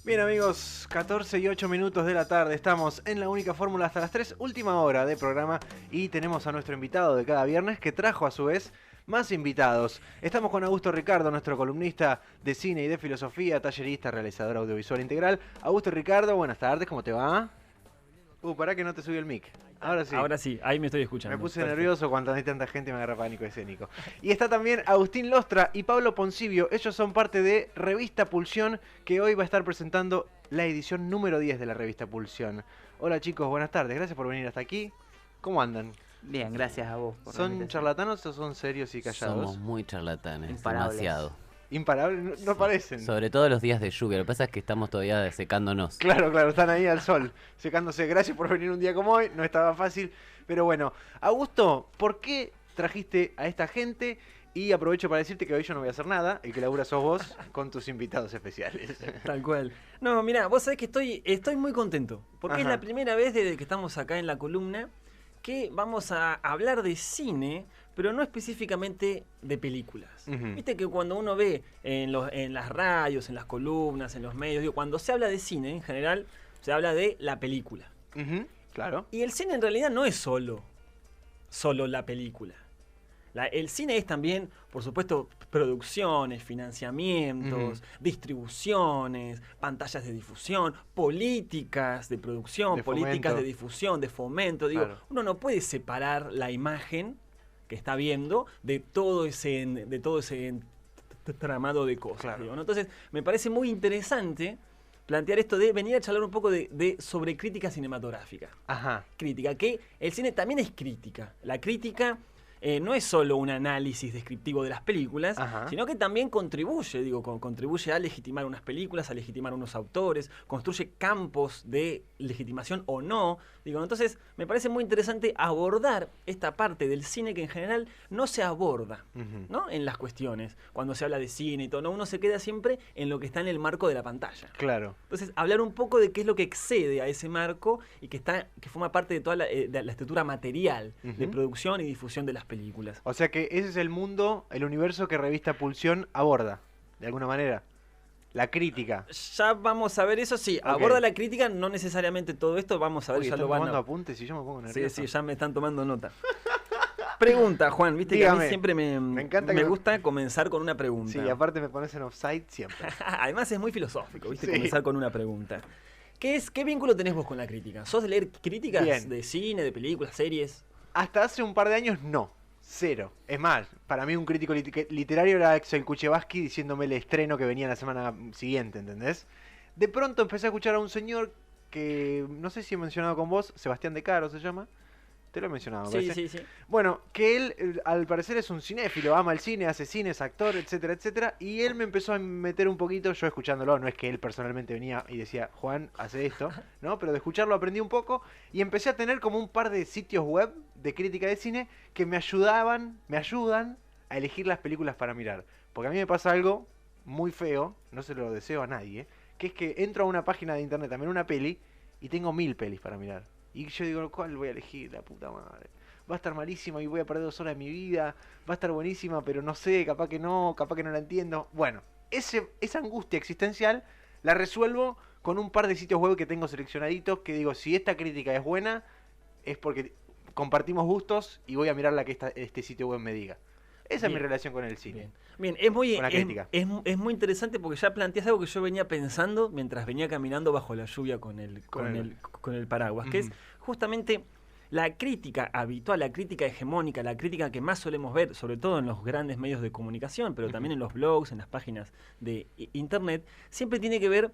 Bien amigos, 14 y 8 minutos de la tarde, estamos en La Única Fórmula hasta las 3, última hora de programa, y tenemos a nuestro invitado de cada viernes que trajo a su vez más invitados. Estamos con Augusto Ricardo, nuestro columnista de cine y de filosofía, tallerista, realizador audiovisual integral. Augusto Ricardo, buenas tardes, ¿cómo te va? Pará que no te subí el mic. Ahora sí, ahí me estoy escuchando. Me puse nervioso cuando hay tanta gente y me agarra pánico escénico. Y está también Agustín Lostra y Pablo Poncibio. Ellos son parte de Revista Pulsión, que hoy va a estar presentando la edición número 10 de la Revista Pulsión. Hola chicos, buenas tardes. Gracias por venir hasta aquí. ¿Cómo andan? Bien, gracias a vos. ¿Son charlatanos o son serios y callados? Somos muy charlatanes, Imparables. demasiado. Imparables, no parecen. Sobre todo los días de lluvia, lo que pasa es que estamos todavía secándonos. Claro, están ahí al sol, secándose. Gracias por venir un día como hoy, no estaba fácil. Pero bueno, Augusto, ¿por qué trajiste a esta gente? Y aprovecho para decirte que hoy yo no voy a hacer nada, el que labura sos vos con tus invitados especiales. Tal cual. No, mirá, vos sabés que estoy muy contento, porque Ajá. es la primera vez desde que estamos acá en la columna que vamos a hablar de cine, pero no específicamente de películas. Ujú. Viste que cuando uno ve en las radios, en las columnas, en los medios, digo, cuando se habla de cine en general, se habla de la película. Ujú, claro. Y el cine en realidad no es solo la película. El cine es también, por supuesto, producciones, financiamientos, distribuciones, pantallas de difusión, políticas de producción, De políticas fomento. de difusión, de fomento. Digo, Claro. uno no puede separar la imagen que está viendo de todo ese tramado de cosas. Claro. Digo, ¿no? Entonces, me parece muy interesante plantear esto de venir a charlar un poco sobre crítica cinematográfica. Ajá. Crítica, que el cine también es crítica. La crítica no es solo un análisis descriptivo de las películas, Ajá. sino que también contribuye, contribuye a legitimar unas películas, a legitimar unos autores, construye campos de legitimación o no. Entonces me parece muy interesante abordar esta parte del cine que en general no se aborda, Ujú. ¿no? En las cuestiones, cuando se habla de cine y todo, ¿no? Uno se queda siempre en lo que está en el marco de la pantalla. Claro. Entonces, hablar un poco de qué es lo que excede a ese marco y que forma parte de toda la estructura material de Ujú. producción y difusión de las películas. O sea que ese es el mundo, el universo que Revista Pulsión aborda, de alguna manera. La crítica. Ya vamos a ver eso, sí. Ok. Aborda la crítica, no necesariamente todo esto, vamos a ver, Uy, ya están lo van tomando a... apuntes y yo me pongo Sí, nervioso. sí, ya me están tomando nota. Pregunta, Juan, viste que a Dígame. mí siempre Me me encanta que- gusta comenzar con una pregunta. Sí, aparte me pones en offside siempre. Además es muy filosófico, ¿viste? Sí. Comenzar con una pregunta. ¿Qué vínculo tenés vos con la crítica? ¿Sos de leer críticas Bien. de cine, de películas, series? Hasta hace un par de años no. Cero. Es más, para mí un crítico literario era Axel Kuchevaski diciéndome el estreno que venía la semana siguiente, ¿entendés? De pronto empecé a escuchar a un señor que no sé si he mencionado con vos, Sebastián De Caro se llama. Te lo he mencionado, me Sí, parece. sí, sí. Bueno, que él al parecer es un cinéfilo, ama el cine, hace cine, es actor, etcétera, etcétera. Y él me empezó a meter un poquito, yo escuchándolo, no es que él personalmente venía y decía, Juan, hace esto, ¿no? Pero de escucharlo aprendí un poco y empecé a tener como un par de sitios web de crítica de cine que me ayudan a elegir las películas para mirar. Porque a mí me pasa algo muy feo, no se lo deseo a nadie, que es que entro a una página de internet, también una peli, y tengo 1000 pelis para mirar. Y yo digo, ¿cuál voy a elegir? La puta madre. Va a estar malísima y voy a perder 2 horas de mi vida. Va a estar buenísima, pero no sé, capaz que no la entiendo. Bueno, esa angustia existencial la resuelvo con un par de sitios web que tengo seleccionaditos que digo, si esta crítica es buena, es porque compartimos gustos y voy a mirar la que este sitio web me diga. Esa es mi Bien. relación con el cine. Bien, es muy, Con la crítica. es muy interesante porque ya planteas algo que yo venía pensando mientras venía caminando bajo la lluvia con el paraguas, que es justamente la crítica habitual, la crítica hegemónica, la crítica que más solemos ver, sobre todo en los grandes medios de comunicación, pero también en los blogs, en las páginas de internet, siempre tiene que ver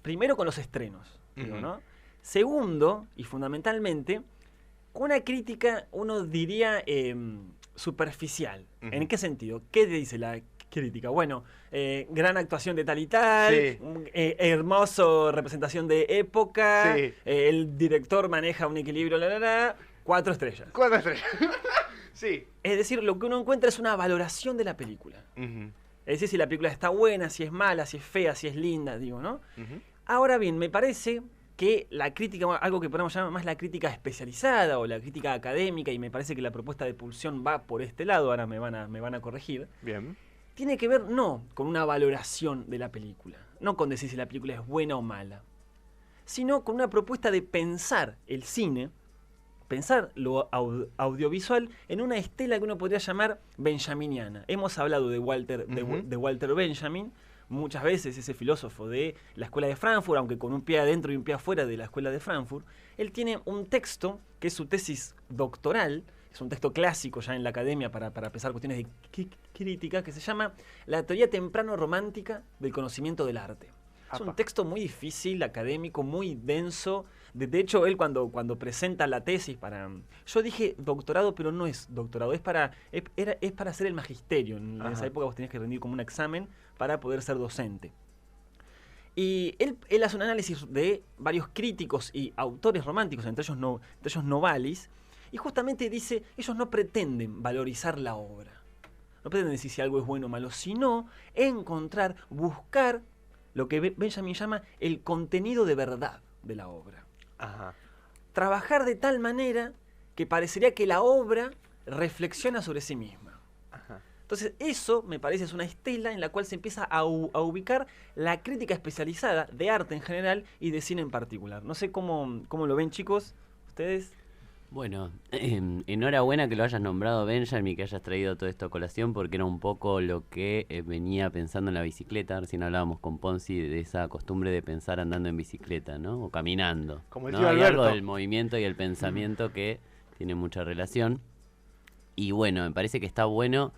primero con los estrenos, digo, ¿no? Segundo, y fundamentalmente, con una crítica, uno diría, superficial. ¿En qué sentido? ¿Qué te dice la crítica? Bueno, gran actuación de tal y tal, Sí. Hermoso representación de época, Sí. El director maneja un equilibrio, 4 estrellas. 4 estrellas. Sí. Es decir, lo que uno encuentra es una valoración de la película. Es decir, si la película está buena, si es mala, si es fea, si es linda, digo, ¿no? Ahora bien, me parece que la crítica, algo que podemos llamar más la crítica especializada o la crítica académica, y me parece que la propuesta de Pulsión va por este lado, ahora me van a corregir, Bien. tiene que ver no con una valoración de la película, no con decir si la película es buena o mala, sino con una propuesta de pensar el cine, pensar lo audiovisual en una estela que uno podría llamar benjaminiana. Hemos hablado de Walter Benjamin muchas veces, ese filósofo de la escuela de Frankfurt, aunque con un pie adentro y un pie afuera de la escuela de Frankfurt. Él tiene un texto que es su tesis doctoral, es un texto clásico ya en la academia para pensar cuestiones de crítica, que se llama La teoría temprano romántica del conocimiento del arte. Es un texto muy difícil, académico, muy denso. De hecho, él cuando presenta la tesis para... Yo dije doctorado, pero no es doctorado, es para hacer el magisterio. En esa época vos tenías que rendir como un examen para poder ser docente. Y él hace un análisis de varios críticos y autores románticos, entre ellos Novalis, y justamente dice, ellos no pretenden valorizar la obra. No pretenden decir si algo es bueno o malo, sino buscar lo que Benjamin llama el contenido de verdad de la obra. Ajá. Trabajar de tal manera que parecería que la obra reflexiona sobre sí misma. Ajá. Entonces eso, me parece, es una estela en la cual se empieza a ubicar la crítica especializada de arte en general y de cine en particular. No sé cómo lo ven, chicos, ustedes. Bueno, enhorabuena que lo hayas nombrado, Benjamin, y que hayas traído todo esto a colación, porque era un poco lo que venía pensando en la bicicleta. Recién hablábamos con Ponzi de esa costumbre de pensar andando en bicicleta, ¿no? O caminando. Como el ¿no? tío Hay Alberto. algo del movimiento y el pensamiento que tiene mucha relación. Y bueno, me parece que está bueno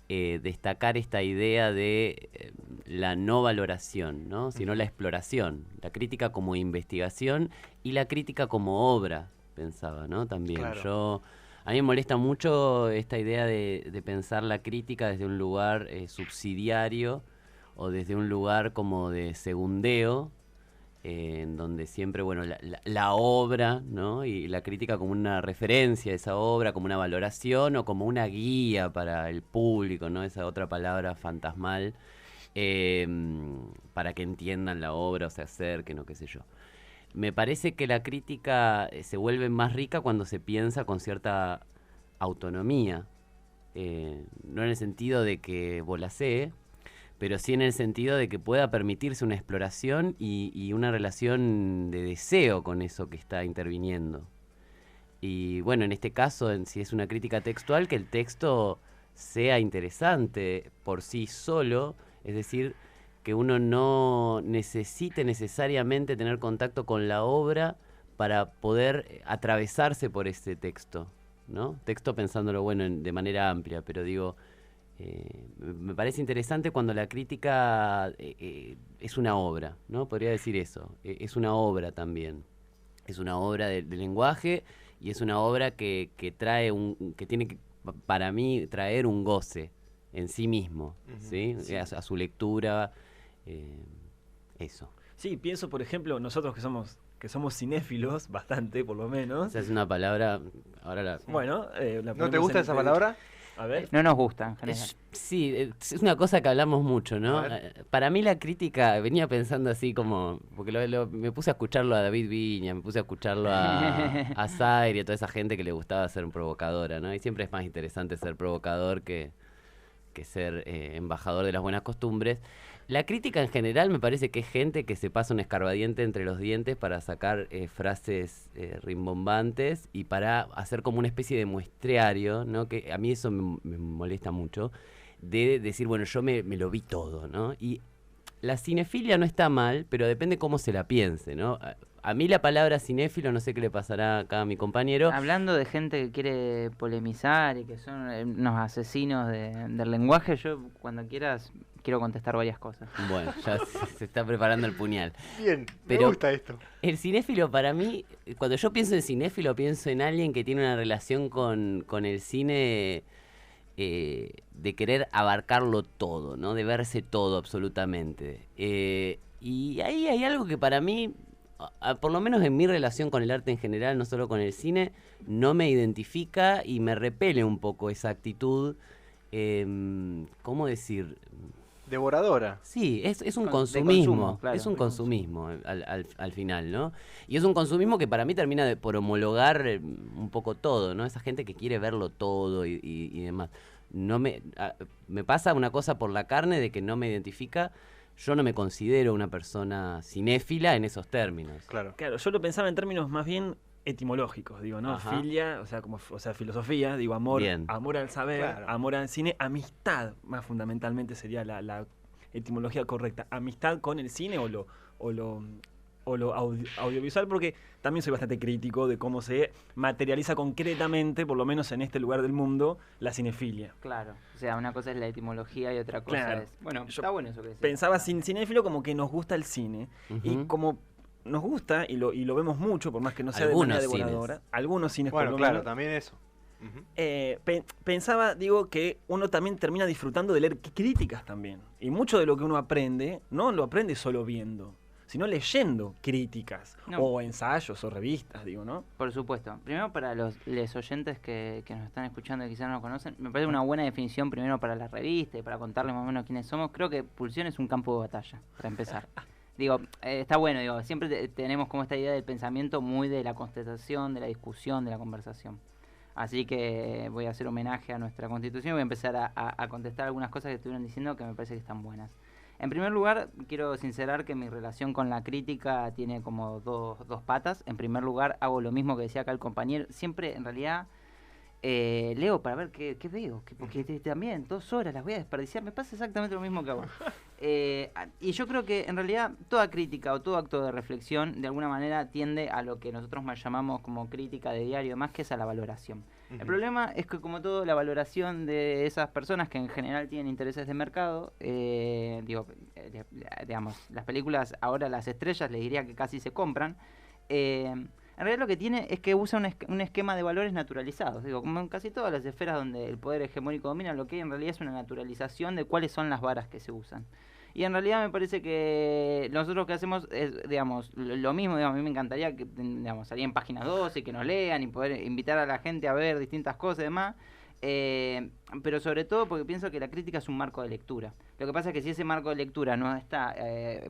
destacar esta idea de la no valoración, ¿no? Sino la exploración, la crítica como investigación y la crítica como obra, pensaba, ¿no? También. Claro. A mí me molesta mucho esta idea de pensar la crítica desde un lugar subsidiario o desde un lugar como de segundeo, en donde siempre, bueno, la obra, ¿no? Y la crítica como una referencia a esa obra, como una valoración o como una guía para el público, ¿no? Esa otra palabra fantasmal, para que entiendan la obra o se acerquen o qué sé yo. Me parece que la crítica se vuelve más rica cuando se piensa con cierta autonomía, no en el sentido de que volasee, pero sí en el sentido de que pueda permitirse una exploración y una relación de deseo con eso que está interviniendo. Y bueno, en este caso, si es una crítica textual, que el texto sea interesante por sí solo, es decir, que uno no necesite necesariamente tener contacto con la obra para poder atravesarse por ese texto, ¿no? Texto pensándolo, bueno, de manera amplia, pero digo, me parece interesante cuando la crítica es una obra, ¿no? Podría decir eso, es una obra también. Es una obra de lenguaje y es una obra que trae que tiene que, para mí, traer un goce en sí mismo, ¿sí? Sí. A su lectura, eso. Sí, pienso, por ejemplo, nosotros que somos cinéfilos, bastante, por lo menos. Esa es una palabra, Bueno, ¿no te gusta esa palabra? A ver. No nos gusta, en general. Sí, es una cosa que hablamos mucho, ¿no? Para mí la crítica, venía pensando así como, porque me puse a escucharlo a David Viña, me puse a escucharlo a Zaire y a toda esa gente que le gustaba ser provocadora, ¿no? Y siempre es más interesante ser provocador que ser embajador de las buenas costumbres. La crítica en general me parece que es gente que se pasa un escarbadiente entre los dientes para sacar frases rimbombantes y para hacer como una especie de muestreario, ¿no? Que a mí eso me molesta mucho, de decir, bueno, yo me lo vi todo, ¿no? Y la cinefilia no está mal, pero depende cómo se la piense, ¿no? A mí la palabra cinéfilo, no sé qué le pasará acá a mi compañero. Hablando de gente que quiere polemizar y que son unos asesinos del lenguaje, yo cuando quieras quiero contestar varias cosas. Bueno, ya se está preparando el puñal. Bien, pero me gusta esto. El cinéfilo para mí, cuando yo pienso en cinéfilo, pienso en alguien que tiene una relación con el cine de querer abarcarlo todo, ¿no? De verse todo absolutamente. Y ahí hay algo que para mí, por lo menos en mi relación con el arte en general, no solo con el cine, no me identifica y me repele un poco esa actitud, ¿cómo decir? Devoradora. Sí, es un consumismo, consumo, claro, es un consumismo al final, ¿no? Y es un consumismo que para mí termina por homologar un poco todo, ¿no? Esa gente que quiere verlo todo y demás. me pasa una cosa por la carne de que no me identifica. Yo no me considero una persona cinéfila en esos términos. Claro, yo lo pensaba en términos más bien etimológicos, digo, ¿no? Ajá. Filia, o sea, filosofía, digo, amor al saber, amor al cine, amistad, más fundamentalmente sería la etimología correcta. Amistad con el cine o lo audiovisual, porque también soy bastante crítico de cómo se materializa concretamente, por lo menos en este lugar del mundo, la cinefilia. Claro, o sea, una cosa es la etimología y otra cosa es... Bueno, está bueno eso que decís. Pensaba cinéfilo como que nos gusta el cine, y como nos gusta, y lo vemos mucho, por más que no sea algunos de manera devoradora, algunos cines bueno, por lo claro, menos, también eso. Pensaba, digo, que uno también termina disfrutando de leer críticas también. Y mucho de lo que uno aprende, no lo aprende solo viendo, sino leyendo críticas, o ensayos, o revistas, digo, ¿no? Por supuesto. Primero, para los oyentes que nos están escuchando y quizás no nos conocen, me parece una buena definición primero para la revista y para contarles más o menos quiénes somos. Creo que Pulsión es un campo de batalla, para empezar. Digo, está bueno, digo, siempre tenemos como esta idea del pensamiento muy de la contestación, de la discusión, de la conversación. Así que voy a hacer homenaje a nuestra Constitución y voy a empezar a contestar algunas cosas que estuvieron diciendo que me parece que están buenas. En primer lugar, quiero sincerar que mi relación con la crítica tiene como dos patas. En primer lugar, hago lo mismo que decía acá el compañero. Siempre, en realidad, leo para ver qué veo. Porque también 2 horas las voy a desperdiciar. Me pasa exactamente lo mismo que a vos. Y yo creo que, en realidad, toda crítica o todo acto de reflexión, de alguna manera, tiende a lo que nosotros más llamamos como crítica de diario, más que es a la valoración. El problema es que, como todo, la valoración de esas personas que en general tienen intereses de mercado, digamos, las películas, ahora las estrellas, les diría que casi se compran, en realidad lo que tiene es que usa un esquema de valores naturalizados. Digo, como en casi todas las esferas donde el poder hegemónico domina, lo que hay en realidad es una naturalización de cuáles son las varas que se usan. Y en realidad me parece que nosotros lo que hacemos es, digamos, lo mismo. Digamos, a mí me encantaría que, digamos, salir en páginas 12 y que nos lean y poder invitar a la gente a ver distintas cosas y demás. Pero sobre todo porque pienso que la crítica es un marco de lectura. Lo que pasa es que si ese marco de lectura no está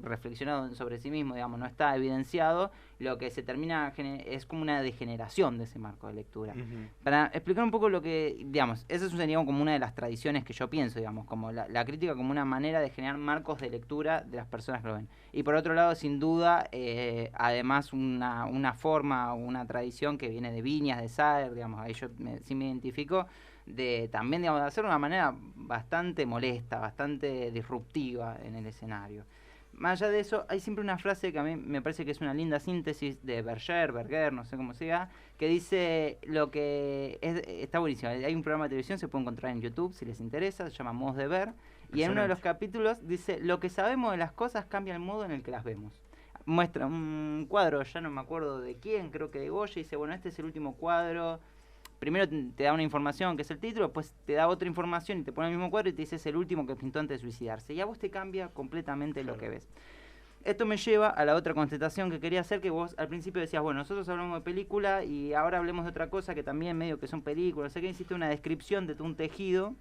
reflexionado sobre sí mismo, digamos, no está evidenciado, lo que se termina es como una degeneración de ese marco de lectura. Para explicar un poco lo que, digamos, esa sería como una de las tradiciones que yo pienso, digamos, como la crítica como una manera de generar marcos de lectura de las personas que lo ven. Y por otro lado, sin duda, además una forma, una tradición que viene de Viñas, de Saer, digamos, ahí yo sí me identifico, de también, digamos, de hacerlo de una manera bastante molesta, bastante disruptiva en el escenario. Más allá de eso, hay siempre una frase que a mí me parece que es una linda síntesis de Berger, no sé cómo sea, que dice lo que está buenísimo. Hay un programa de televisión, se puede encontrar en YouTube si les interesa, se llama Modos de Ver, y en uno de los capítulos dice: lo que sabemos de las cosas cambia el modo en el que las vemos. Muestra un cuadro, ya no me acuerdo de quién, creo que de Goya, y dice: bueno, este es el último cuadro. Primero te da una información que es el título, después te da otra información y te pone el mismo cuadro y te dice: es el último que pintó antes de suicidarse. Y a vos te cambia completamente lo que ves. Esto me lleva a la otra constatación que quería hacer, que vos al principio decías: bueno, nosotros hablamos de película y ahora hablemos de otra cosa que también medio que son películas. O sea que hiciste una descripción de todo un tejido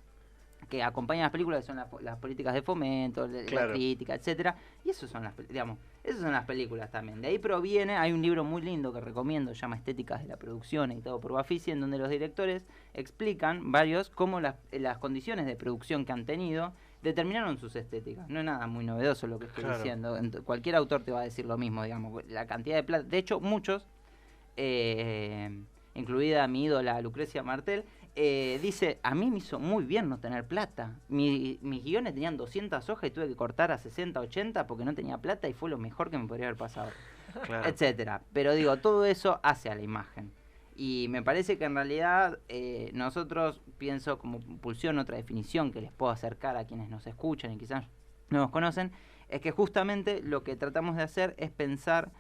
que acompaña a las películas, que son las políticas de fomento, la crítica, etcétera. Y eso son esas son las películas también. De ahí proviene, hay un libro muy lindo que recomiendo, se llama Estéticas de la Producción, editado por Bafisi, en donde los directores explican varios cómo las condiciones de producción que han tenido determinaron sus estéticas. No es nada muy novedoso lo que estoy diciendo. Cualquier autor te va a decir lo mismo, digamos. La cantidad de plata. De hecho, muchos, incluida mi ídola Lucrecia Martel, dice: a mí me hizo muy bien no tener plata. Mis guiones tenían 200 hojas y tuve que cortar a 60, 80 porque no tenía plata y fue lo mejor que me podría haber pasado, etcétera. Pero digo, todo eso hace a la imagen. Y me parece que en realidad nosotros, pienso como Pulsión, otra definición que les puedo acercar a quienes nos escuchan y quizás no nos conocen, es que justamente lo que tratamos de hacer es pensar,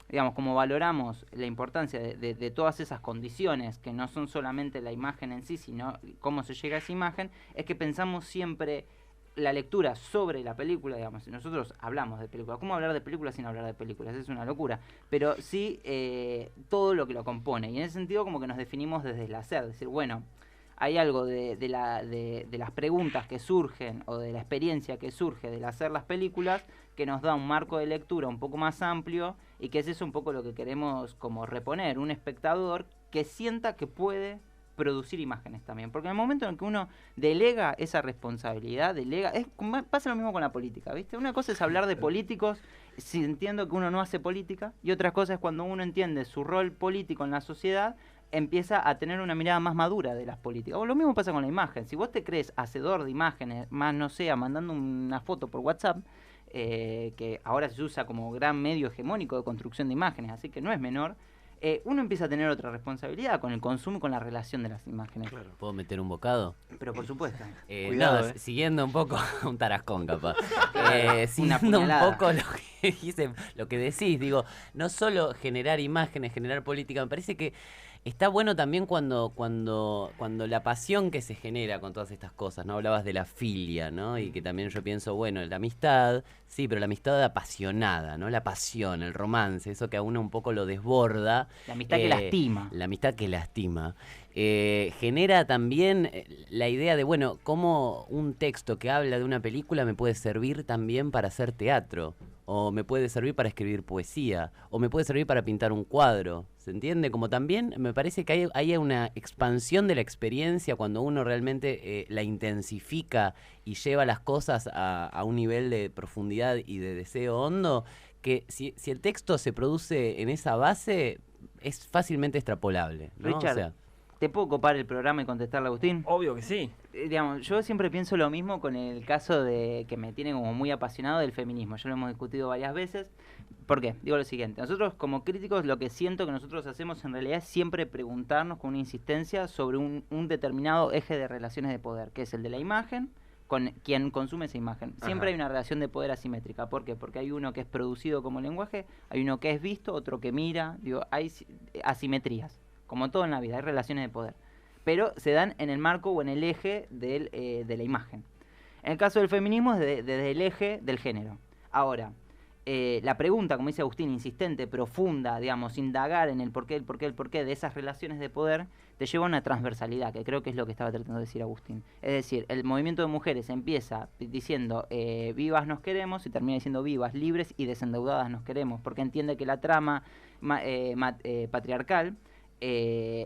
digamos, como valoramos la importancia de todas esas condiciones, que no son solamente la imagen en sí, sino cómo se llega a esa imagen, es que pensamos siempre la lectura sobre la película. Digamos, nosotros hablamos de películas. ¿Cómo hablar de películas sin hablar de películas? Es una locura. Pero sí todo lo que lo compone. Y en ese sentido como que nos definimos desde el hacer. Es decir, bueno, hay algo de las preguntas que surgen o de la experiencia que surge del hacer las películas que nos da un marco de lectura un poco más amplio, y que es eso un poco lo que queremos como reponer, un espectador que sienta que puede producir imágenes también. Porque en el momento en que uno delega esa responsabilidad, pasa lo mismo con la política, ¿viste? Una cosa es hablar de políticos sintiendo que uno no hace política, y otra cosa es cuando uno entiende su rol político en la sociedad, empieza a tener una mirada más madura de las políticas. O lo mismo pasa con la imagen. Si vos te crees hacedor de imágenes, más no sea mandando una foto por WhatsApp, que ahora se usa como gran medio hegemónico de construcción de imágenes, así que no es menor, uno empieza a tener otra responsabilidad con el consumo y con la relación de las imágenes. Claro. ¿Puedo meter un bocado? Pero por supuesto. Cuidado, Siguiendo un poco, un tarascón capaz, Una siguiendo un puñalada. poco lo que decís, digo, no solo generar imágenes, generar política, me parece que está bueno también cuando la pasión que se genera con todas estas cosas, ¿no? Hablabas de la filia, ¿no? Y que también yo pienso, bueno, la amistad, sí, pero la amistad apasionada, ¿no? La pasión, el romance, eso que a uno un poco lo desborda. La amistad que lastima. La amistad que lastima. Genera también la idea de, bueno, cómo un texto que habla de una película me puede servir también para hacer teatro, o me puede servir para escribir poesía, o me puede servir para pintar un cuadro, ¿se entiende? Como también me parece que hay una expansión de la experiencia cuando uno realmente la intensifica y lleva las cosas a un nivel de profundidad y de deseo hondo, que si el texto se produce en esa base, es fácilmente extrapolable, ¿no? Richard, O sea, ¿te puedo copar el programa y contestarle a Agustín? Obvio que sí. Digamos, yo siempre pienso lo mismo con el caso de que me tiene como muy apasionado del feminismo. Ya lo hemos discutido varias veces. ¿Por qué? Digo lo siguiente. Nosotros como críticos lo que siento que nosotros hacemos en realidad es siempre preguntarnos con una insistencia sobre un determinado eje de relaciones de poder, que es el de la imagen con quien consume esa imagen. Siempre hay una relación de poder asimétrica. ¿Por qué? Porque hay uno que es producido como lenguaje, hay uno que es visto, otro que mira. Digo, hay asimetrías. Como todo en la vida, hay relaciones de poder. Pero se dan en el marco o en el eje de la imagen. En el caso del feminismo es desde el eje del género. Ahora, la pregunta, como dice Agustín, insistente, profunda, digamos, indagar en el porqué de esas relaciones de poder, te lleva a una transversalidad, que creo que es lo que estaba tratando de decir Agustín. Es decir, el movimiento de mujeres empieza diciendo vivas nos queremos y termina diciendo vivas, libres y desendeudadas nos queremos, porque entiende que la trama patriarcal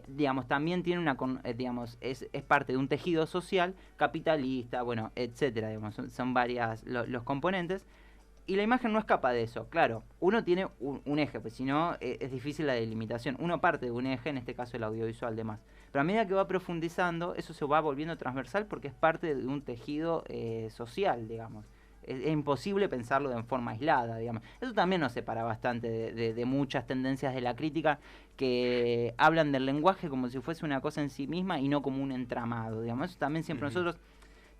digamos, también tiene digamos, es parte de un tejido social capitalista, bueno, etcétera, digamos, son varias los componentes, y la imagen no escapa de eso. Claro, uno tiene un eje, pues si no es difícil la delimitación. Uno parte de un eje, en este caso el audiovisual, demás. Pero a medida que va profundizando, eso se va volviendo transversal porque es parte de un tejido social, digamos. Es imposible pensarlo de forma aislada, digamos. Eso también nos separa bastante de muchas tendencias de la crítica que hablan del lenguaje como si fuese una cosa en sí misma y no como un entramado, digamos. Eso también siempre nosotros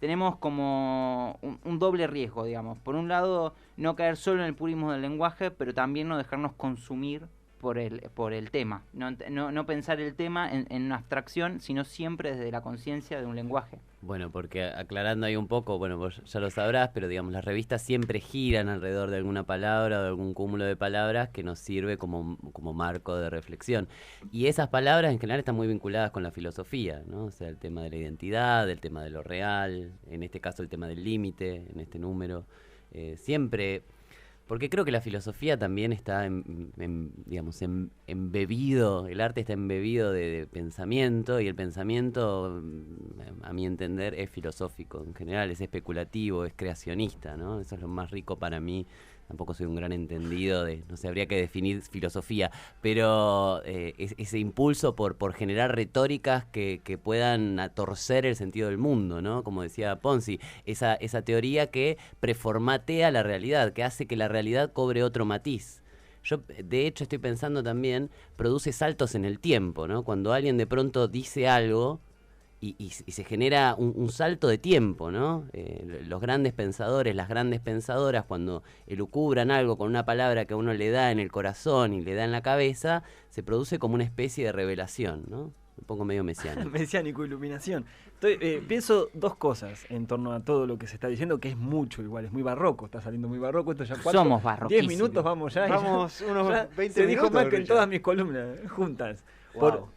tenemos como un doble riesgo, digamos. Por un lado, no caer solo en el purismo del lenguaje, pero también no dejarnos consumir por el tema. No pensar el tema en una abstracción, sino siempre desde la conciencia de un lenguaje. bueno, porque aclarando ahí un poco, bueno, vos ya lo sabrás, pero digamos, las revistas siempre giran alrededor de alguna palabra o de algún cúmulo de palabras que nos sirve como marco de reflexión. Y esas palabras en general están muy vinculadas con la filosofía, ¿no? O sea, el tema de la identidad, el tema de lo real, en este caso el tema del límite, en este número. Siempre... Porque creo que la filosofía también está, digamos, embebido, el arte está embebido de pensamiento, y el pensamiento, a mi entender, es filosófico en general, es especulativo, es creacionista, ¿no? Eso es lo más rico para mí. Tampoco soy un gran entendido no sé, habría que definir filosofía, pero ese impulso por generar retóricas que puedan torcer el sentido del mundo, ¿no? Como decía Ponzi, esa teoría que preformatea la realidad, que hace que la realidad cobre otro matiz. Yo, de hecho, estoy pensando también, produce saltos en el tiempo, ¿no? Cuando alguien de pronto dice algo y se genera un salto de tiempo, ¿no? Los grandes pensadores, las grandes pensadoras, cuando elucubran algo con una palabra que a uno le da en el corazón y le da en la cabeza, se produce como una especie de revelación, ¿no? Un poco medio mesiánico. Mesiánico, iluminación. Pienso dos cosas en torno a todo lo que se está diciendo, que es mucho igual, es muy barroco, está saliendo muy barroco. Esto ya Somos barroquísimos. 10 minutos vamos ya. Vamos unos ya 20 se dijo minutos, más que en Richard. todas mis columnas juntas. Wow.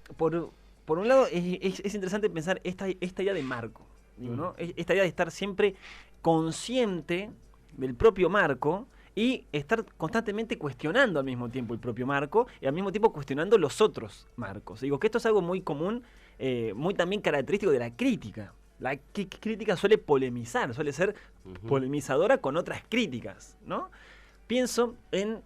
Por un lado, es interesante pensar esta idea de marco, digo, ¿no? Esta idea de estar siempre consciente del propio marco y estar constantemente cuestionando al mismo tiempo el propio marco y al mismo tiempo cuestionando los otros marcos. Digo que esto es algo muy común muy también característico de la crítica. La crítica suele polemizar, suele ser polemizadora con otras críticas, ¿no? Pienso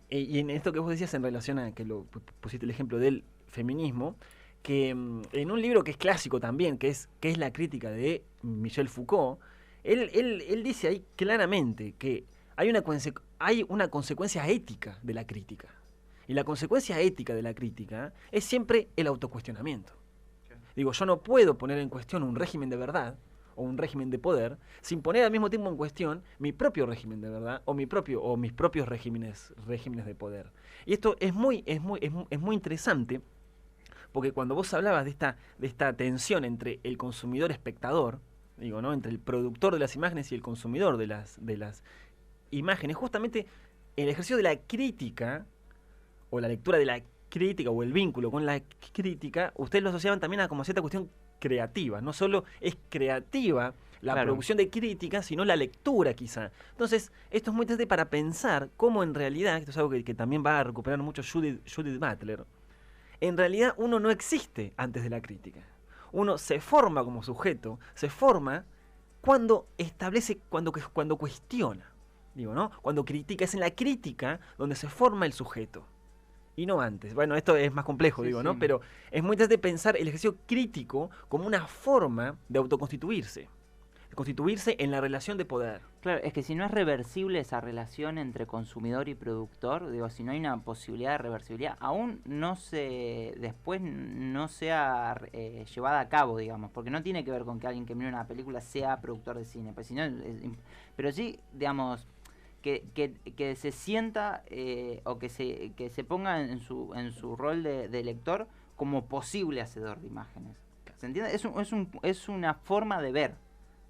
y en esto que vos decías en relación a que lo pusiste el ejemplo del feminismo, que en un libro que es clásico también, que es La crítica de Michel Foucault, él dice ahí claramente que hay una consecuencia ética de la crítica. Y la consecuencia ética de la crítica es siempre el autocuestionamiento. Digo, yo no puedo poner en cuestión un régimen de verdad o un régimen de poder sin poner al mismo tiempo en cuestión mi propio régimen de verdad o mis propios regímenes de poder. Y esto es muy interesante, porque cuando vos hablabas de esta tensión entre el consumidor espectador, digo, ¿no? Entre el productor de las imágenes y el consumidor de las imágenes, justamente el ejercicio de la crítica o la lectura de la crítica o el vínculo con la crítica, ustedes lo asociaban también a como cierta cuestión creativa. No solo es creativa la producción de crítica, sino la lectura quizá. Entonces, esto es muy interesante para pensar cómo en realidad, esto es algo que también va a recuperar mucho Judith Butler, en realidad uno no existe antes de la crítica. Uno se forma como sujeto, se forma cuando establece, cuando cuestiona, digo, ¿no? Cuando critica, es en la crítica donde se forma el sujeto. Y no antes. Bueno, esto es más complejo, ¿no? Pero es muy interesante pensar el ejercicio crítico como una forma de autoconstituirse. De constituirse en la relación de poder. Claro, es que si no es reversible esa relación entre consumidor y productor, digo, si no hay una posibilidad de reversibilidad, aún después no sea llevada a cabo, digamos, porque no tiene que ver con que alguien que mire una película sea productor de cine, pues, pero sí, digamos, que se sienta o que se ponga en su rol de lector como posible hacedor de imágenes. ¿Se entiende? Es una forma de ver.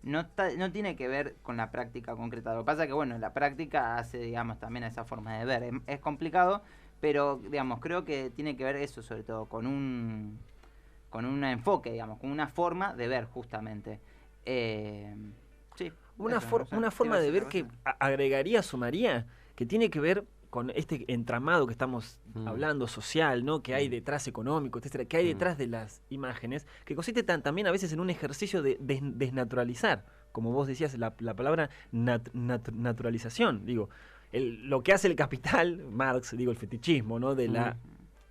No tiene que ver con la práctica concreta. Lo que pasa es que, bueno, la práctica hace, digamos, también esa forma de ver. Es complicado, pero, digamos, creo que tiene que ver eso, sobre todo, con un enfoque, digamos, con una forma de ver, justamente. Sí. Una forma de ver que sumaría, que tiene que ver con este entramado que estamos hablando, social, ¿no? Que hay detrás, económico, etcétera, que hay detrás de las imágenes, que consiste también a veces en un ejercicio de desnaturalizar, como vos decías, la palabra naturalización. Digo, lo que hace el capital, Marx, digo, el fetichismo, ¿no? De la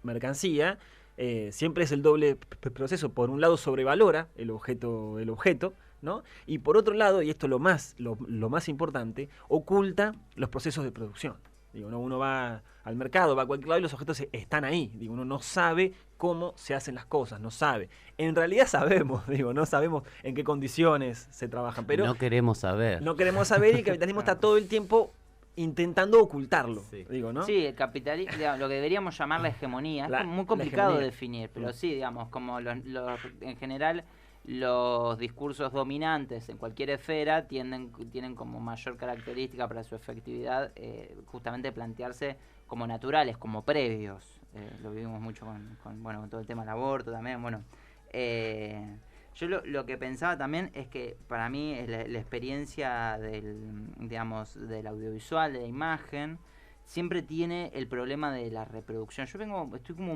mercancía, siempre es el doble proceso. Por un lado sobrevalora el objeto, ¿no? Y por otro lado, y esto es lo más importante, oculta los procesos de producción. Digo, uno va al mercado, va a cualquier lado y los objetos están ahí. Digo, uno no sabe cómo se hacen las cosas, no sabe. En realidad sabemos, no sabemos en qué condiciones se trabajan, pero no queremos saber. No queremos saber, y el capitalismo está todo el tiempo intentando ocultarlo, digo, ¿no? Sí, el capitalismo, lo que deberíamos llamar la hegemonía, es muy complicado de definir, pero sí, digamos, como en general los discursos dominantes en cualquier esfera tienen como mayor característica para su efectividad justamente plantearse como naturales, como previos. Lo vivimos mucho con todo el tema del aborto también. Bueno, yo lo que pensaba también es que para mí la experiencia del audiovisual, de la imagen, siempre tiene el problema de la reproducción. Estoy como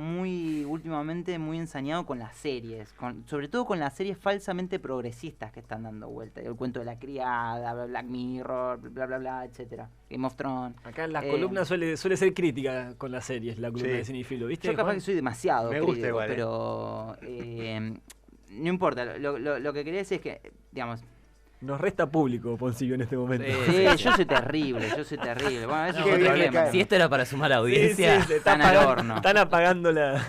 últimamente muy ensañado con las series, sobre todo con las series falsamente progresistas que están dando vuelta. El cuento de la criada, Black Mirror, bla bla bla, etcétera. Game of Thrones. Acá en las columnas suele ser crítica con las series, la columna de Cinefilo, ¿viste? Yo capaz que soy demasiado me crítico, gusta igual, pero no importa. Lo que quería decir es que, digamos, nos resta público, Poncillo, en este momento. Sí, yo soy terrible. Bueno, eso es otro problema. Si esto era para sumar audiencia, están al horno. Están apagando la...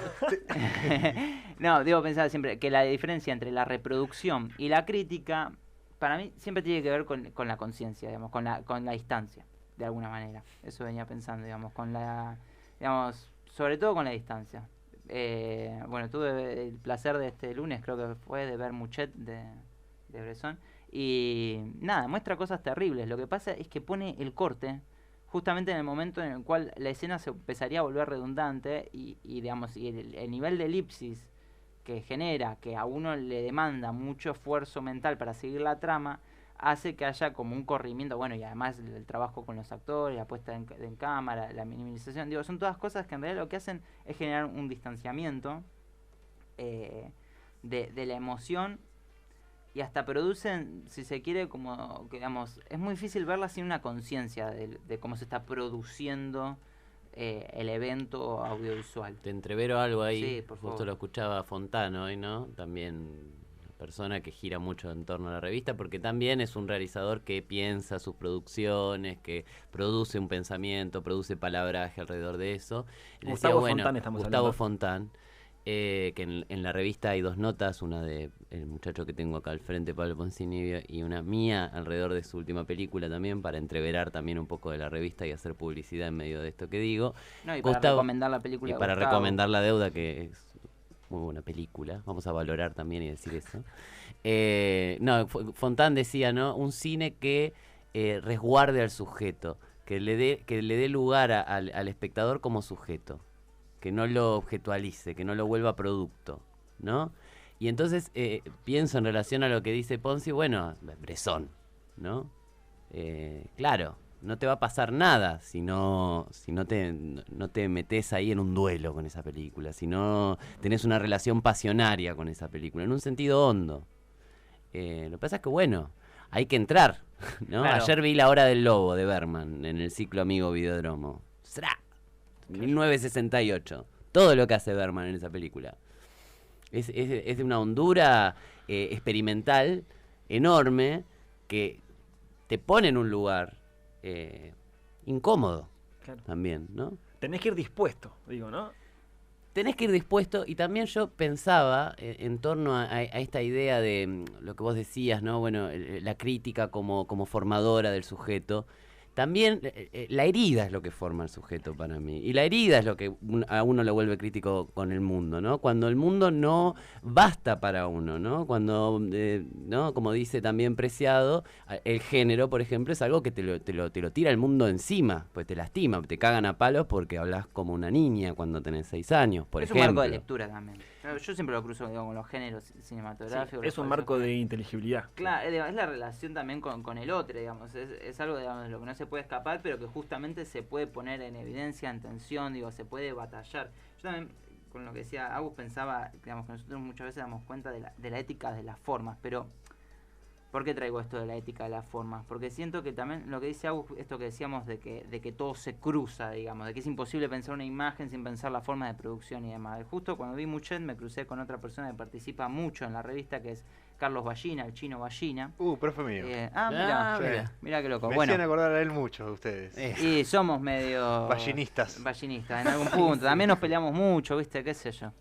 No, debo pensar siempre que la diferencia entre la reproducción y la crítica, para mí, siempre tiene que ver con la conciencia, digamos, con la distancia, de alguna manera. Eso venía pensando, digamos, sobre todo con la distancia. Bueno, tuve el placer de este lunes, creo que fue, de ver Muchet de Bresson. Y nada, muestra cosas terribles. Lo que pasa es que pone el corte justamente en el momento en el cual la escena se empezaría a volver redundante y digamos, y el nivel de elipsis que genera, que a uno le demanda mucho esfuerzo mental para seguir la trama, hace que haya como un corrimiento. Bueno, y además el trabajo con los actores, la puesta en cámara, la minimización, son todas cosas que en realidad lo que hacen es generar un distanciamiento de la emoción, y hasta producen, si se quiere, como, digamos, es muy difícil verla sin una conciencia de cómo se está produciendo el evento audiovisual. Te entrevero algo ahí, Sí, por justo favor. lo escuchaba Fontana hoy, ¿no? También una persona que gira mucho en torno a la revista, porque también es un realizador que piensa sus producciones, que produce un pensamiento, produce palabraje alrededor de eso. Y decía, Gustavo Fontán estamos Gustavo hablando. Fontán, que en la revista hay 2 notas, una de el muchacho que tengo acá al frente, Pablo Poncinibio, y una mía alrededor de su última película también, para entreverar también un poco de la revista y hacer publicidad en medio de esto que digo. No, y para recomendar la película Y de para Gustavo. recomendar La Deuda, que es muy buena película, vamos a valorar también y decir eso. Fontán decía, ¿no? Un cine que resguarde al sujeto, que le dé lugar al espectador como sujeto, que no lo objetualice, que no lo vuelva producto, ¿no? Y entonces pienso en relación a lo que dice Ponzi, bueno, Bresson, ¿no? Claro, no te va a pasar nada si no te metes ahí en un duelo con esa película, si no tenés una relación pasionaria con esa película, en un sentido hondo. Lo que pasa es que, bueno, hay que entrar, ¿no? Claro. Ayer vi La Hora del Lobo de Berman en el ciclo Amigo Videodromo. ¡Sra! 1968. Todo lo que hace Berman en esa película. Es de una hondura experimental enorme que te pone en un lugar incómodo. Claro. También, ¿no? Tenés que ir dispuesto, digo, ¿no? Tenés que ir dispuesto, y también yo pensaba en torno a esta idea de lo que vos decías, ¿no? Bueno, la crítica como formadora del sujeto. También la herida es lo que forma al sujeto para mí. Y la herida es lo que a uno le vuelve crítico con el mundo, ¿no? Cuando el mundo no basta para uno, ¿no? Cuando, ¿no? Como dice también Preciado, el género, por ejemplo, es algo que te lo tira el mundo encima, pues te lastima, te cagan a palos porque hablas como una niña cuando tenés 6 años, por Es ejemplo. un marco de lectura también. Yo siempre lo cruzo, digo, con los géneros cinematográficos. Sí, es un marco de inteligibilidad. Claro, es la relación también con el otro, digamos. Es algo, digamos, de lo que no se puede escapar, pero que justamente se puede poner en evidencia, en tensión, digo, se puede batallar. Yo también, con lo que decía Agus, pensaba, digamos, que nosotros muchas veces damos cuenta de la ética de las formas, pero ¿por qué traigo esto de la ética de las formas? Porque siento que también lo que dice Agus, esto que decíamos de que todo se cruza, digamos, de que es imposible pensar una imagen sin pensar la forma de producción y demás. Justo cuando vi Muchet me crucé con otra persona que participa mucho en la revista, que es Carlos Ballina, el chino Ballina. Profe mío. Mira qué loco. Me Bueno, hacían acordar a él mucho, ustedes. y somos medio Ballinistas. ballinistas en algún punto. También nos peleamos mucho, ¿viste? ¿Qué sé yo?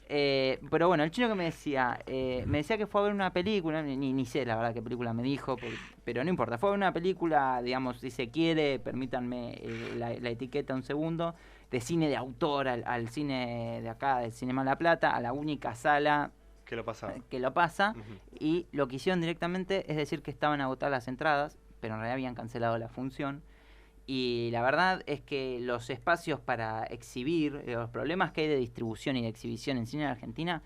Pero bueno, el chino que me decía que fue a ver una película, ni sé la verdad qué película me dijo, pero no importa, fue a ver una película, digamos, si se quiere, permítanme la etiqueta un segundo, de cine de autor al cine de acá, del Cinema La Plata, a la única sala Que lo pasaba. que lo pasa, Ujú. y lo que hicieron directamente es decir que estaban agotadas las entradas, pero en realidad habían cancelado la función. Y la verdad es que los espacios para exhibir, los problemas que hay de distribución y de exhibición en cine en Argentina,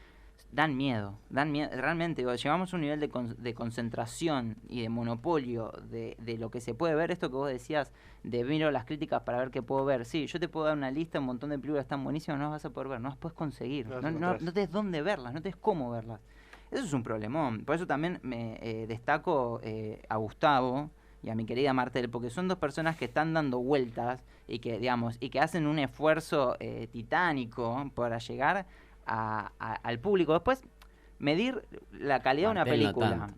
dan miedo. Realmente, digo, llegamos a un nivel de concentración y de monopolio de lo que se puede ver. Esto que vos decías, de miro las críticas para ver qué puedo ver. Sí, yo te puedo dar una lista, un montón de películas tan buenísimas, no las vas a poder ver, no las puedes conseguir. No las No encontrás. tenés dónde verlas, no tenés cómo verlas. Eso es un problemón. Por eso también me destaco a Gustavo y a mi querida Martel, porque son dos personas que están dando vueltas y que, digamos, y que hacen un esfuerzo titánico para llegar al público. Después, medir la calidad de una Martel no película. tanto.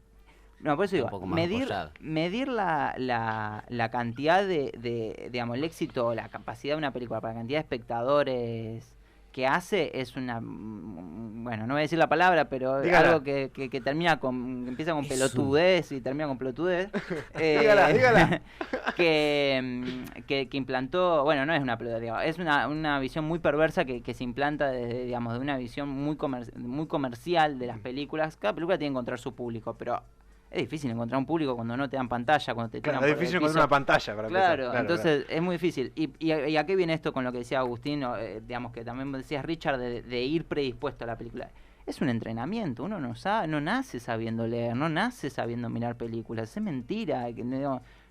No, por eso Está digo, un poco más apoyado. medir la cantidad digamos, el éxito, la capacidad de una película para la cantidad de espectadores que hace es una, bueno, no voy a decir la palabra, pero Dígala. algo que empieza con Es pelotudez y termina con pelotudez. Dígala. que implantó, bueno, no es una pelotudez, digamos, es una visión muy perversa que se implanta desde, digamos, de una visión muy comercial de las películas. Cada película tiene que encontrar su público, pero es difícil encontrar un público cuando no te dan pantalla, cuando te tiran Claro, es por el difícil piso. encontrar una pantalla para Claro, empezar. entonces es muy difícil. ¿Y a qué viene esto con lo que decía Agustín? Digamos que también decías Richard de ir predispuesto a la película. Es un entrenamiento, uno no nace sabiendo leer, no nace sabiendo mirar películas, es mentira.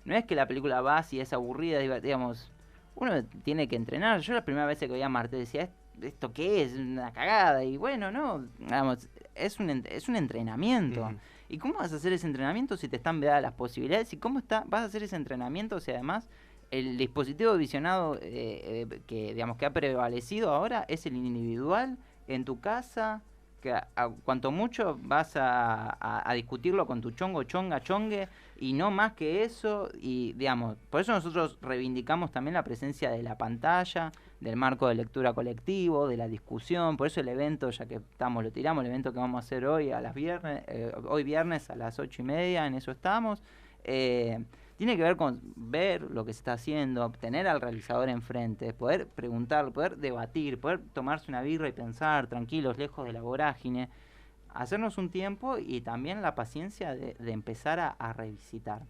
No es que la película va si es aburrida, digamos, uno tiene que entrenar. Yo la primera vez que veía a Marte decía, ¿esto qué es? Una cagada. Y bueno, no, digamos, es un entrenamiento. ¿Y cómo vas a hacer ese entrenamiento si te están vedadas las posibilidades? ¿Y cómo vas a hacer ese entrenamiento si además el dispositivo visionado que ha prevalecido ahora es el individual en tu casa, que cuanto mucho vas a discutirlo con tu chongo, chonga, chongue, y no más que eso, y digamos, por eso nosotros reivindicamos también la presencia de la pantalla, del marco de lectura colectivo, de la discusión, por eso el evento, ya que lo tiramos, el evento que vamos a hacer hoy hoy viernes a las 8:30, en eso estamos, tiene que ver con ver lo que se está haciendo, tener al realizador enfrente, poder preguntar, poder debatir, poder tomarse una birra y pensar tranquilos, lejos de la vorágine, hacernos un tiempo y también la paciencia de empezar a revisitar.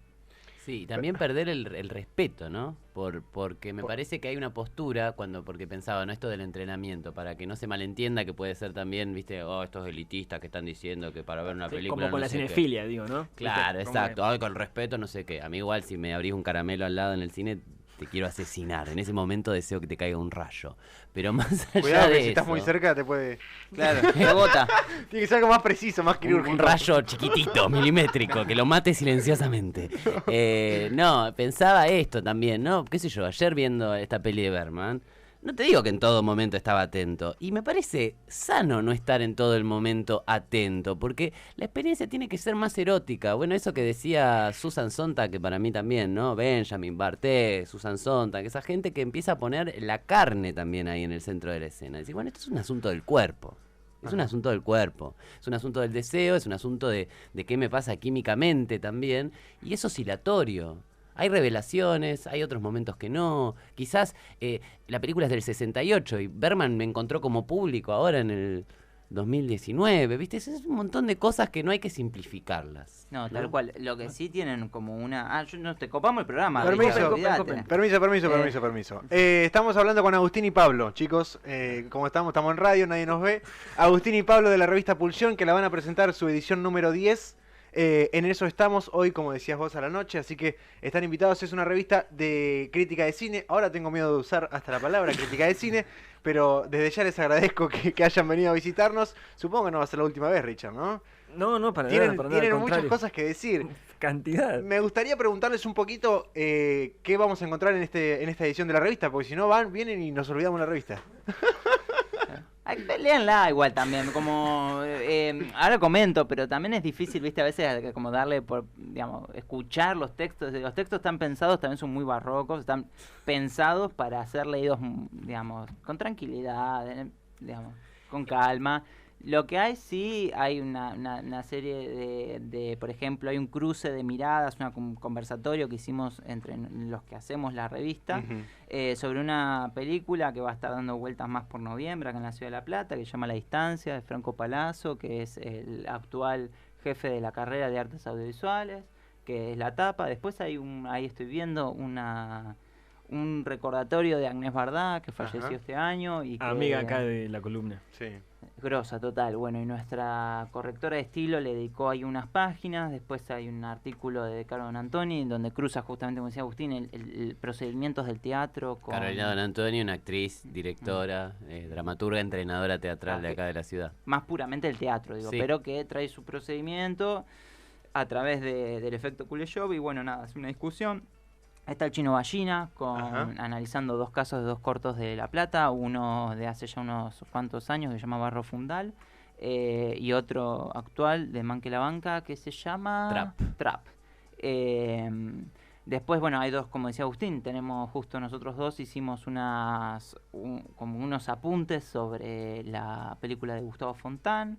Sí, también perder el respeto, ¿no? Porque me parece que hay una postura, porque pensaba, ¿no? Esto del entrenamiento, para que no se malentienda, que puede ser también, viste, estos elitistas que están diciendo que para ver una película... Como con la cinefilia, digo, ¿no? Claro, exacto, con respeto, no sé qué. A mí igual, si me abrís un caramelo al lado en el cine, te quiero asesinar. En ese momento deseo que te caiga un rayo. Pero más allá Cuidado, de que eso... si estás muy cerca te puede... Claro, rebota. Tiene que ser algo más preciso, más quirúrgico. Un rayo chiquitito, milimétrico, que lo mate silenciosamente. No, pensaba esto también, ¿no? Qué sé yo, ayer viendo esta peli de Bergman, no te digo que en todo momento estaba atento. Y me parece sano no estar en todo el momento atento, porque la experiencia tiene que ser más erótica. Bueno, eso que decía Susan Sontag, que para mí también, ¿no? Benjamin Barthé, Susan Sontag, esa gente que empieza a poner la carne también ahí en el centro de la escena. Decir, bueno, esto es un asunto del cuerpo. Es un asunto del cuerpo, es un asunto del deseo, es un asunto de qué me pasa químicamente también, y es oscilatorio. Hay revelaciones, hay otros momentos que no. Quizás la película es del 68 y Bergman me encontró como público ahora en el 2019, ¿viste? Es un montón de cosas que no hay que simplificarlas. No, tal cual. Lo que sí tienen como una... no te copamos el programa. Permiso. Estamos hablando con Agustín y Pablo, chicos. Como estamos en radio, nadie nos ve. Agustín y Pablo de la revista Pulsión, que la van a presentar su edición número 10. En eso estamos hoy, como decías vos, a la noche, así que están invitados. Es una revista de crítica de cine. Ahora tengo miedo de usar hasta la palabra crítica de cine, pero desde ya les agradezco que hayan venido a visitarnos. Supongo que no va a ser la última vez, Richard, ¿no? No, para Tienen nada. Tienen muchas cosas que decir. Cantidad. Me gustaría preguntarles un poquito qué vamos a encontrar en esta edición de la revista, porque si no vienen y nos olvidamos la revista. Léanla igual también, como ahora comento, pero también es difícil, viste, a veces como darle escuchar los textos. Los textos están pensados, también son muy barrocos, están pensados para ser leídos, con tranquilidad, con calma. Lo que hay, sí, hay una serie de, por ejemplo, hay un cruce de miradas, un conversatorio que hicimos entre los que hacemos la revista, sobre una película que va a estar dando vueltas más por noviembre acá en la Ciudad de La Plata, que se llama La Distancia, de Franco Palazzo, que es el actual jefe de la carrera de Artes Audiovisuales, que es la tapa. Después ahí estoy viendo un recordatorio de Agnès Varda, que falleció este año. Y amiga acá de la columna. Sí. Grosa, total. Bueno, y nuestra correctora de estilo le dedicó ahí unas páginas. Después hay un artículo de Carolina Don Antoni, donde cruza justamente, como decía Agustín, el procedimientos del teatro. Carolina Don Antoni, una actriz, directora, dramaturga, entrenadora teatral de acá de la ciudad. Más puramente el teatro, digo, sí, pero que trae su procedimiento a través del efecto Kuleshov. Y bueno, nada, es una discusión. Está el Chino Ballina analizando dos casos de dos cortos de La Plata, uno de hace ya unos cuantos años que se llama Barro Fundal, y otro actual de Manque la Banca que se llama Trap. Después, bueno, hay dos, como decía Agustín, tenemos justo nosotros dos, hicimos como unos apuntes sobre la película de Gustavo Fontán.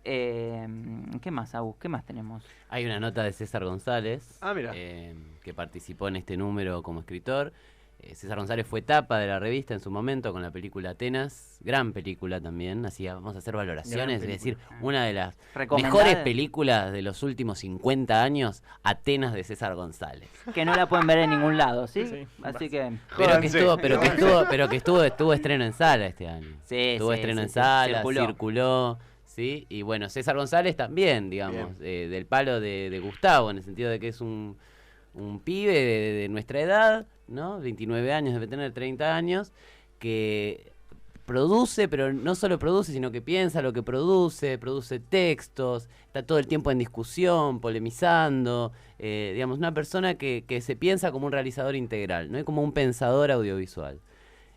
¿Qué más, Agus? ¿Qué más tenemos? Hay una nota de César González, mira, que participó en este número como escritor. César González fue tapa de la revista en su momento con la película Atenas, gran película también, así vamos a hacer valoraciones, es decir, una de las mejores películas de los últimos 50 años, Atenas de César González. Que no la pueden ver en ningún lado, ¿sí? Sí. Así que... Pero que estuvo estreno en sala este año. Sí, estuvo estreno en sala, circuló. ¿Sí? Y bueno, César González también, digamos, del palo de Gustavo, en el sentido de que es un pibe de nuestra edad, ¿no? 29 años, debe tener 30 años, que produce, pero no solo produce, sino que piensa lo que produce textos, está todo el tiempo en discusión, polemizando, digamos, una persona que se piensa como un realizador integral, ¿no? Y como un pensador audiovisual.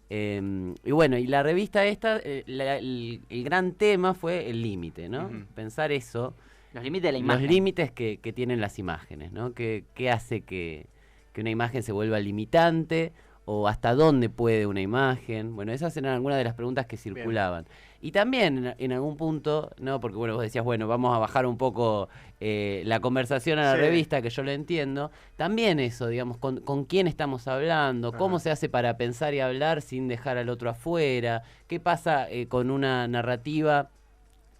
Y bueno, y la revista esta, el gran tema fue el límite, ¿no? Pensar eso. Los límites de la imagen. Los límites que tienen las imágenes, ¿no? ¿Qué hace que una imagen se vuelva limitante? ¿O hasta dónde puede una imagen? Bueno, esas eran algunas de las preguntas que circulaban. Bien. Y también en algún punto, ¿no? Porque bueno, vos decías, bueno, vamos a bajar un poco la conversación a la revista, que yo lo entiendo. También eso, digamos, con quién estamos hablando, cómo se hace para pensar y hablar sin dejar al otro afuera, qué pasa con una narrativa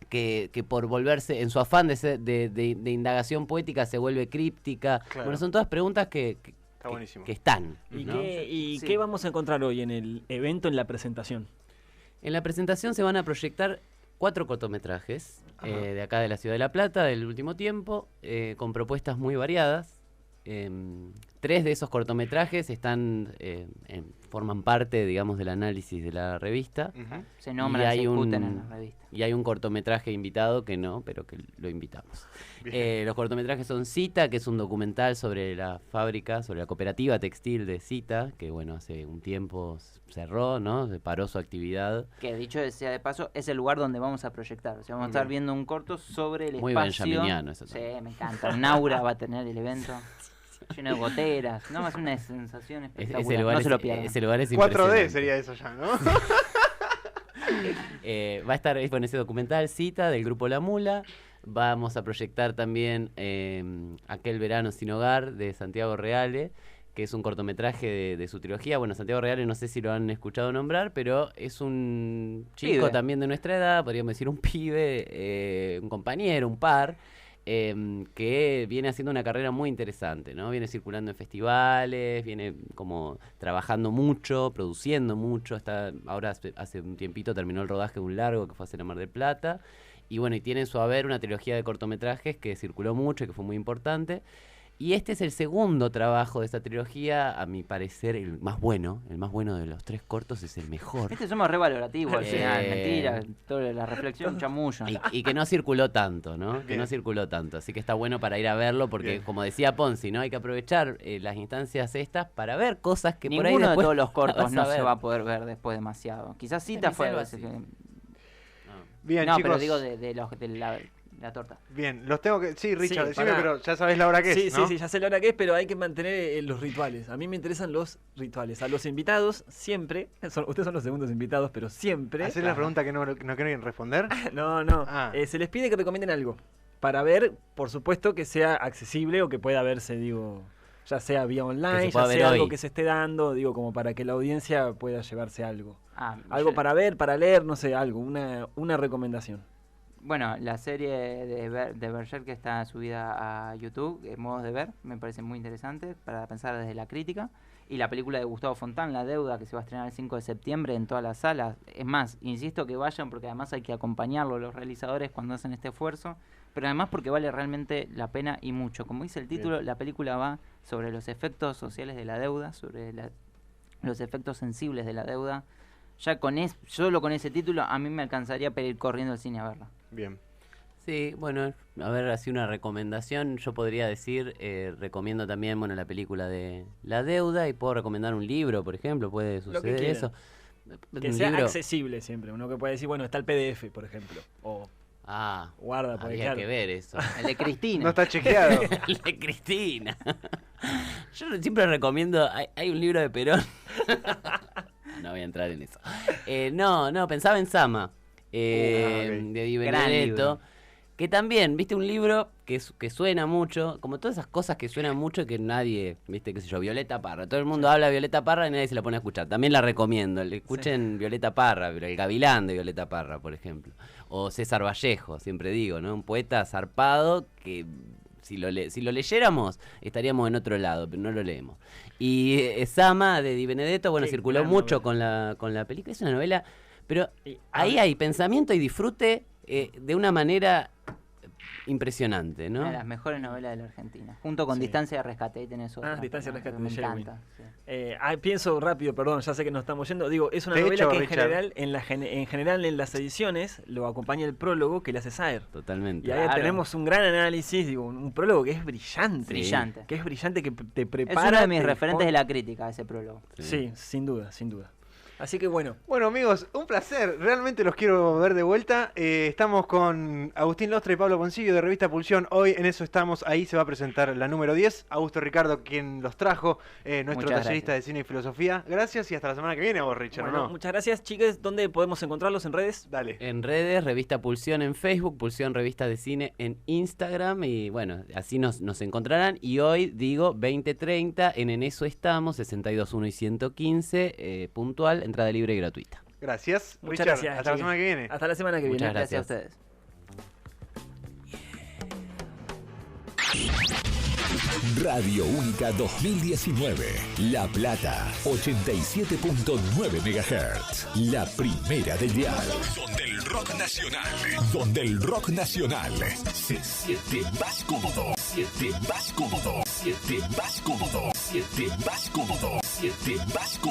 que por volverse, en su afán de indagación poética, se vuelve críptica. Claro. Bueno, son todas preguntas que están. ¿Y, ¿no? qué vamos a encontrar hoy en el evento, en la presentación? En la presentación se van a proyectar 4 cortometrajes de acá de la Ciudad de La Plata, del último tiempo, con propuestas muy variadas. 3 de esos cortometrajes forman parte, digamos, del análisis de la revista. Se nombran, se discuten en la revista. Y hay un cortometraje invitado que no, pero que lo invitamos. Los cortometrajes son Cita, que es un documental sobre la fábrica, sobre la cooperativa textil de Cita, que bueno, hace un tiempo cerró, ¿no? Se paró su actividad. Que dicho sea de paso, es el lugar donde vamos a proyectar. O sea, vamos a estar viendo un corto sobre el muy espacio. Muy benjaminiano eso. Sí, me encanta. Un aura va a tener el evento. Lleno de goteras, no, es una sensación espectacular. No se lo pierdan. Ese lugar es 4D sería eso ya, ¿no? Va a estar con ese documental Cita del grupo La Mula. Vamos a proyectar también Aquel verano sin hogar de Santiago Reale, que es un cortometraje de su trilogía. Bueno, Santiago Reale no sé si lo han escuchado nombrar, pero es un chico también de nuestra edad, podríamos decir un pibe, un compañero, un par, que viene haciendo una carrera muy interesante, ¿no? Viene circulando en festivales, viene como trabajando mucho, produciendo mucho. Ahora hace un tiempito terminó el rodaje de un largo que fue a hacer a Mar del Plata. Y bueno, y tiene en su haber una trilogía de cortometrajes que circuló mucho y que fue muy importante. Y este es el segundo trabajo de esta trilogía, a mi parecer el más bueno de los 3 cortos, es el mejor. Somos revalorativos al final, mentira, toda la reflexión, chamullo. Y que no circuló tanto, ¿no? Bien. Que no circuló tanto, así que está bueno para ir a verlo, porque bien, como decía Ponzi, ¿no? Hay que aprovechar las instancias estas para ver cosas que por ahí después... Ninguno de todos los cortos no se va a poder ver después demasiado. Quizás Cita fue algo así. Bien, no, chicos. pero digo de la torta. Bien, los tengo que... Sí, Richard, decime, pero ya sabés la hora que es, ¿no? Sí, ya sé la hora que es, pero hay que mantener los rituales. A mí me interesan los rituales. A los invitados, siempre... ustedes son los segundos invitados, pero siempre... ¿Hacer la pregunta que no quieren responder? No. Se les pide que recomienden algo. Para ver, por supuesto, que sea accesible o que pueda verse, digo... Ya sea vía online, ya sea algo que se esté dando, digo, como para que la audiencia pueda llevarse algo. Algo para ver, para leer, no sé, algo, una recomendación. Bueno, la serie de Berger que está subida a YouTube, Modos de Ver, me parece muy interesante para pensar desde la crítica. Y la película de Gustavo Fontán, La Deuda, que se va a estrenar el 5 de septiembre en todas las salas. Es más, insisto que vayan porque además hay que acompañarlo los realizadores cuando hacen este esfuerzo. Pero además porque vale realmente la pena y mucho. Como dice el título, bien, la película va sobre los efectos sociales de la deuda, sobre los efectos sensibles de la deuda. Ya solo con ese título a mí me alcanzaría para ir corriendo al cine a verla. Bien. Sí, bueno, a ver, así una recomendación, yo podría decir, recomiendo también, bueno, la película de La Deuda, y puedo recomendar un libro, por ejemplo, puede suceder eso. Que sea accesible siempre, uno que puede decir, bueno, está el PDF, por ejemplo, o... guarda, porque había que ver eso. El de Cristina. No está chequeado. El de Cristina. Yo siempre recomiendo, hay un libro de Perón. No voy a entrar en eso. No, pensaba en Sama, de Di Benedetto, que también, viste, un libro que suena mucho, como todas esas cosas que suenan mucho que nadie, viste, qué sé yo, Violeta Parra. Todo el mundo habla de Violeta Parra y nadie se la pone a escuchar. También la recomiendo, escuchen Violeta Parra, El Gavilán de Violeta Parra, por ejemplo. O César Vallejo, siempre digo, ¿no? Un poeta zarpado que... Si lo leyéramos, estaríamos en otro lado, pero no lo leemos. Y Sama, de Di Benedetto, bueno, circuló mucho con la película. Es una novela, pero ahí hay pensamiento y disfrute de una manera impresionante, ¿no? Una de las mejores novelas de la Argentina. Junto con Sí. Distancia de Rescate, ahí tenés otra. Distancia de Rescate me de Sherwin. encanta. Sí. Pienso rápido, perdón, ya sé que nos estamos yendo. Digo, es una De novela hecho, que en Richard. general, en general en las ediciones lo acompaña el prólogo que le hace Saer. Totalmente. Y ahí Claro. tenemos un gran análisis, digo, un prólogo que es brillante. Brillante. Que es brillante, que te Es prepara. uno de mis te referentes pone- de la crítica, ese prólogo. Sí, sin duda, sin duda. Así que bueno, Bueno, amigos, un placer. Realmente los quiero ver de vuelta. Estamos con Agustín Lostra y Pablo Poncillo de Revista Pulsión. Hoy en eso estamos. Ahí se va a presentar la número 10. Augusto Ricardo, quien los trajo, nuestro Muchas tallerista de cine y filosofía. Gracias y hasta la semana que viene, vos, Richard, bueno, ¿no? muchas gracias, chicas. ¿Dónde podemos encontrarlos en redes? Dale. En redes, Revista Pulsión en Facebook, Pulsión Revista de Cine en Instagram y bueno, así nos encontrarán. Y hoy digo 20:30 en eso estamos, 62.1 y 115, puntual, entrada libre y gratuita. Gracias. Muchas Richard, gracias. hasta la chiques. semana que viene. Hasta la semana que Muchas viene. gracias. Gracias a ustedes. Radio Única 2019, La Plata, 87.9 MHz, la primera del dial. Donde el rock nacional, donde el rock nacional se siente más cómodo, siente más cómodo, siente más cómodo, siente más cómodo, siente más cómodo.